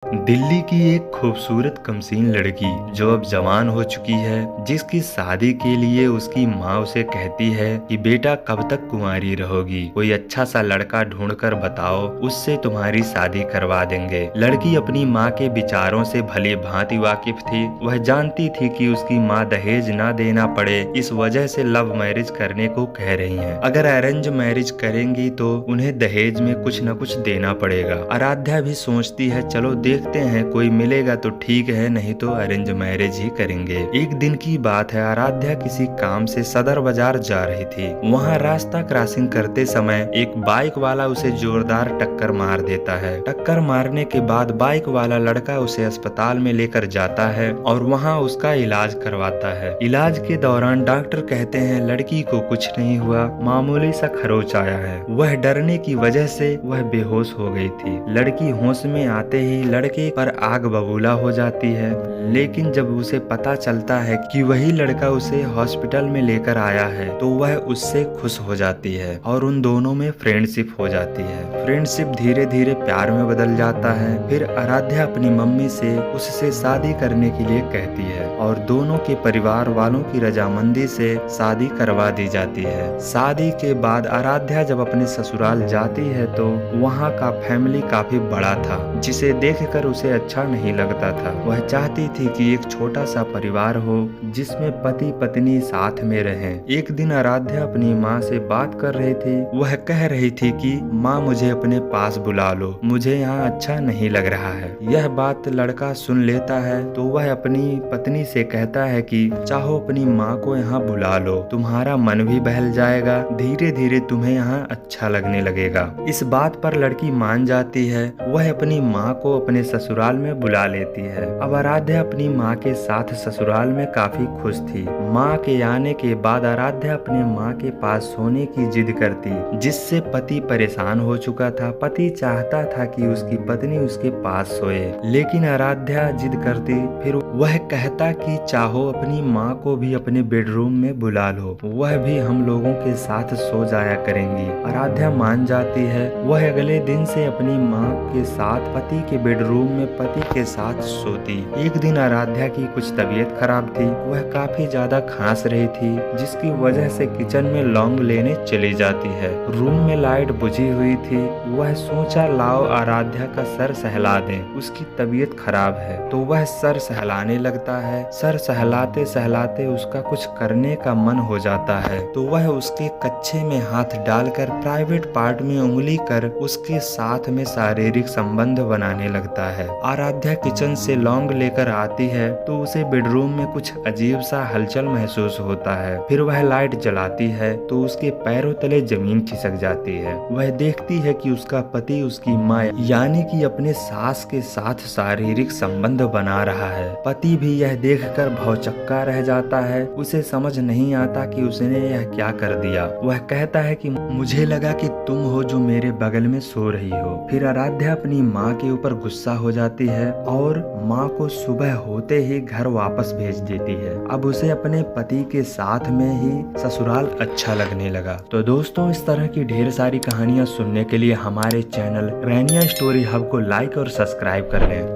दिल्ली की एक खूबसूरत कमसीन लड़की जो अब जवान हो चुकी है, जिसकी शादी के लिए उसकी माँ उसे कहती है कि बेटा कब तक कुंवारी रहोगी, कोई अच्छा सा लड़का ढूंढकर बताओ, उससे तुम्हारी शादी करवा देंगे। लड़की अपनी माँ के विचारों से भली भांति वाकिफ थी। वह जानती थी कि उसकी माँ दहेज ना देना पड़े, इस वजह से लव मैरिज करने को कह रही हैं। अगर अरेंज मैरिज करेंगी तो उन्हें दहेज में कुछ न कुछ देना पड़ेगा। आराध्या भी सोचती है चलो देखते हैं, कोई मिलेगा तो ठीक है, नहीं तो अरेंज मैरिज ही करेंगे। एक दिन की बात है, आराध्या किसी काम से सदर बाजार जा रही थी। वहाँ रास्ता क्रॉसिंग करते समय एक बाइक वाला उसे जोरदार टक्कर मार देता है। टक्कर मारने के बाद बाइक वाला लड़का उसे अस्पताल में लेकर जाता है और वहाँ उसका इलाज करवाता है। इलाज के दौरान डॉक्टर कहते हैं लड़की को कुछ नहीं हुआ, मामूली सा खरोच आया है। वह डरने की वजह से वह बेहोश हो गई थी। लड़की होश में आते ही लड़के पर आग बबूला हो जाती है, लेकिन जब उसे पता चलता है कि वही लड़का उसे हॉस्पिटल में लेकर आया है तो वह उससे खुश हो जाती है और उन दोनों में फ्रेंडशिप हो जाती है। फ्रेंडशिप धीरे धीरे प्यार में बदल जाता है। फिर आराध्या अपनी मम्मी से उससे शादी करने के लिए कहती है और दोनों के परिवार वालों की रजामंदी से शादी करवा दी जाती है। शादी के बाद आराध्या जब अपने ससुराल जाती है तो वहाँ का फैमिली काफी बड़ा था, जिसे देखकर उसे अच्छा नहीं लगता था। वह चाहती थी कि एक छोटा सा परिवार हो जिसमें पति पत्नी साथ में रहें। एक दिन आराध्या अपनी माँ से बात कर रही थी। वह कह रही थी कि माँ मुझे अपने पास बुला लो, मुझे यहाँ अच्छा नहीं लग रहा है। यह बात लड़का सुन लेता है तो वह अपनी पत्नी से कहता है कि चाहो अपनी माँ को यहाँ बुला लो, तुम्हारा मन भी बहल जाएगा, धीरे धीरे तुम्हें यहाँ अच्छा लगने लगेगा। इस बात पर लड़की मान जाती है। वह अपनी माँ को अपने ससुराल में बुला लेती है। अब आराध्या अपनी माँ के साथ ससुराल में काफी खुश थी। माँ के आने के बाद आराध्या अपने माँ के पास सोने की जिद करती, जिससे पति परेशान हो चुका था। पति चाहता था कि उसकी पत्नी उसके पास सोए, लेकिन आराध्या जिद करती। फिर वह कहता कि चाहो अपनी माँ को भी अपने बेडरूम में बुला लो, वह भी हम लोगों के साथ सो जाया करेंगी। आराध्या मान जाती है। वह अगले दिन से अपनी माँ के साथ पति के बेडरूम में पति के साथ सोती। एक दिन आराध्या की कुछ तबीयत खराब थी। वह काफी ज्यादा खांस रही थी, जिसकी वजह से किचन में लौंग लेने चली जाती है। रूम में लाइट बुझी हुई थी। वह सोचा लाओ आराध्या का सर सहला दें, उसकी तबीयत खराब है। तो वह सर सहलाने लगता है। सर सहलाते सहलाते उसका कुछ करने का मन हो जाता है, तो वह उसके कच्छे में हाथ डालकर प्राइवेट पार्ट में उंगली कर उसके साथ में शारीरिक संबंध बनाने लगता है। आराध्या किचन से लौंग लेकर आती है तो उसे बेडरूम में कुछ अजीब सा हलचल महसूस होता है। फिर वह लाइट जलाती है तो उसके पैरों तले जमीन खिसक जाती है। वह देखती है कि उसका पति उसकी माँ यानी कि अपने सास के साथ शारीरिक संबंध बना रहा है। पति भी यह देखकर भौचक्का रह जाता है। उसे समझ नहीं आता कि उसने यह क्या कर दिया। वह कहता है कि मुझे लगा कि तुम हो जो मेरे बगल में सो रही हो। फिर आराध्या अपनी माँ के ऊपर गुस्सा हो जाती है और माँ को सुबह होते ही घर वापस भेज देती है। अब उसे अपने पति के साथ में ही ससुराल अच्छा लगने लगा। तो दोस्तों, इस तरह की ढेर सारी कहानियाँ सुनने के लिए हमारे चैनल रैनिया स्टोरी हब को लाइक और सब्सक्राइब कर लें।